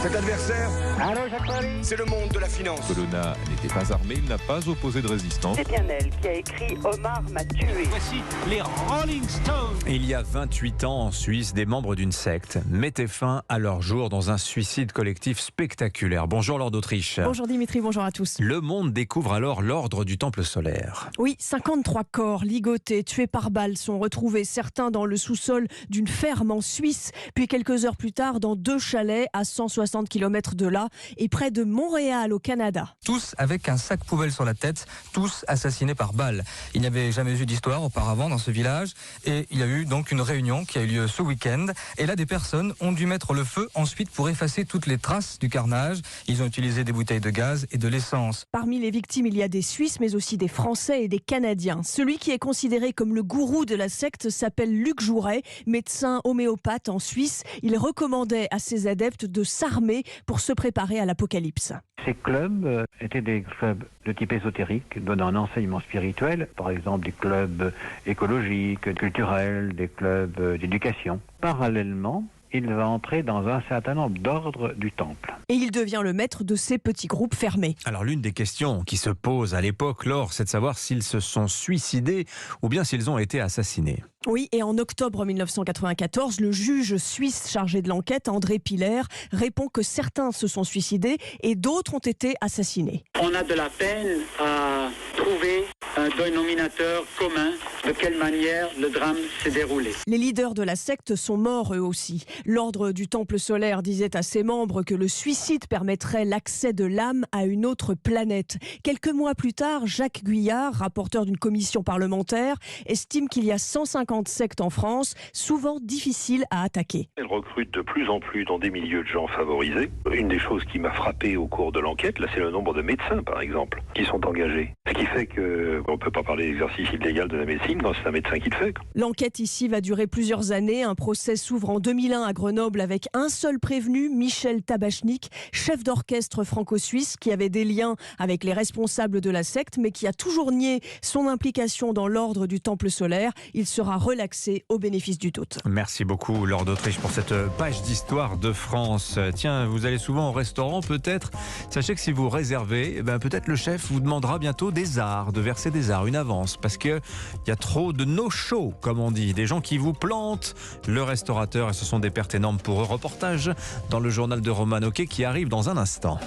Cet adversaire, c'est le monde de la finance. Colonna n'était pas armé, il n'a pas opposé de résistance. C'est bien elle qui a écrit « Omar m'a tué ». Voici les Rolling Stones. Il y a 28 ans en Suisse, des membres d'une secte mettaient fin à leur jour dans un suicide collectif spectaculaire. Bonjour Laure d'Autriche. Bonjour Dimitri, bonjour à tous. Le monde découvre alors l'ordre du Temple solaire. Oui, 53 corps ligotés, tués par balles sont retrouvés, certains dans le sous-sol d'une ferme en Suisse, puis quelques heures plus tard dans 2 chalets à 160 km de là et près de Montréal au Canada. Tous avec un sac poubelle sur la tête, tous assassinés par balle. Il n'y avait jamais eu d'histoire auparavant dans ce village et il y a eu donc une réunion qui a eu lieu ce week-end et là des personnes ont dû mettre le feu ensuite pour effacer toutes les traces du carnage. Ils ont utilisé des bouteilles de gaz et de l'essence. Parmi les victimes, il y a des Suisses mais aussi des Français et des Canadiens. Celui qui est considéré comme le gourou de la secte s'appelle Luc Jouret, médecin homéopathe en Suisse. Il recommandait à ses adeptes de s'armer pour se préparer à l'apocalypse. Ces clubs étaient des clubs de type ésotérique, donnant un enseignement spirituel, par exemple des clubs écologiques, culturels, des clubs d'éducation. Parallèlement, il va entrer dans un certain nombre d'ordres du temple. Et il devient le maître de ces petits groupes fermés. Alors l'une des questions qui se pose à l'époque, Laure, c'est de savoir s'ils se sont suicidés ou bien s'ils ont été assassinés. Oui, et en octobre 1994, le juge suisse chargé de l'enquête, André Piller, répond que certains se sont suicidés et d'autres ont été assassinés. On a de la peine à trouver un dénominateur commun de quelle manière le drame s'est déroulé. Les leaders de la secte sont morts eux aussi. L'ordre du Temple solaire disait à ses membres que le suicide permettrait l'accès de l'âme à une autre planète. Quelques mois plus tard, Jacques Guyard, rapporteur d'une commission parlementaire, estime qu'il y a 150 sectes en France, souvent difficiles à attaquer. Elle recrute de plus en plus dans des milieux de gens favorisés. Une des choses qui m'a frappé au cours de l'enquête, là, c'est le nombre de médecins, par exemple, qui sont engagés. Ce qui fait qu'on ne peut pas parler d'exercice illégal de la médecine quand c'est un médecin qui le fait. L'enquête ici va durer plusieurs années. Un procès s'ouvre en 2001 à Grenoble avec un seul prévenu, Michel Tabachnik, chef d'orchestre franco-suisse qui avait des liens avec les responsables de la secte, mais qui a toujours nié son implication dans l'ordre du Temple solaire. Il sera relaxé au bénéfice du doute. Merci beaucoup Laure d'Autriche pour cette page d'histoire de France. Tiens, vous allez souvent au restaurant peut-être. Sachez que si vous réservez, peut-être le chef vous demandera bientôt de verser des arts, une avance, parce qu'il y a trop de no-show, comme on dit, des gens qui vous plantent le restaurateur et ce sont des pertes énormes pour eux. Reportage dans le journal de Roman Oquet qui arrive dans un instant.